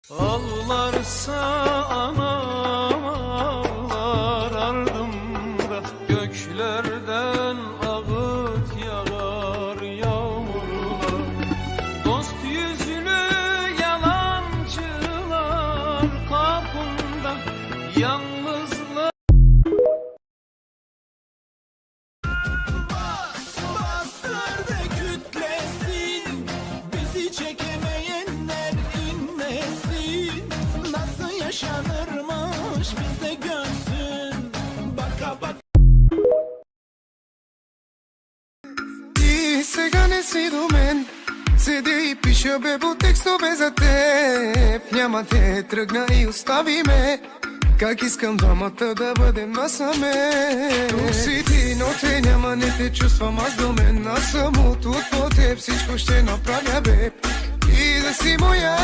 Ağlarsa anam ağlar ardımda, göklerden ağıt yağar yağmurlar. Dost yüzünü yalancılar kapında, yalnızlar. Bastırdı kütlesin, bizi çekemeyenler inmesin. Nasıl yaşanırmış bizde görsün. Baka bak. Ti se ganesido men, седи и пише бебо текстове за теб. Няма те, тръгна и остави ме. Как искам двамата да бъдем насаме. Тук си ти, но те няма, не те чувствам аз до мен. Аз съм от теб, всичко ще направя беб. И да си моя.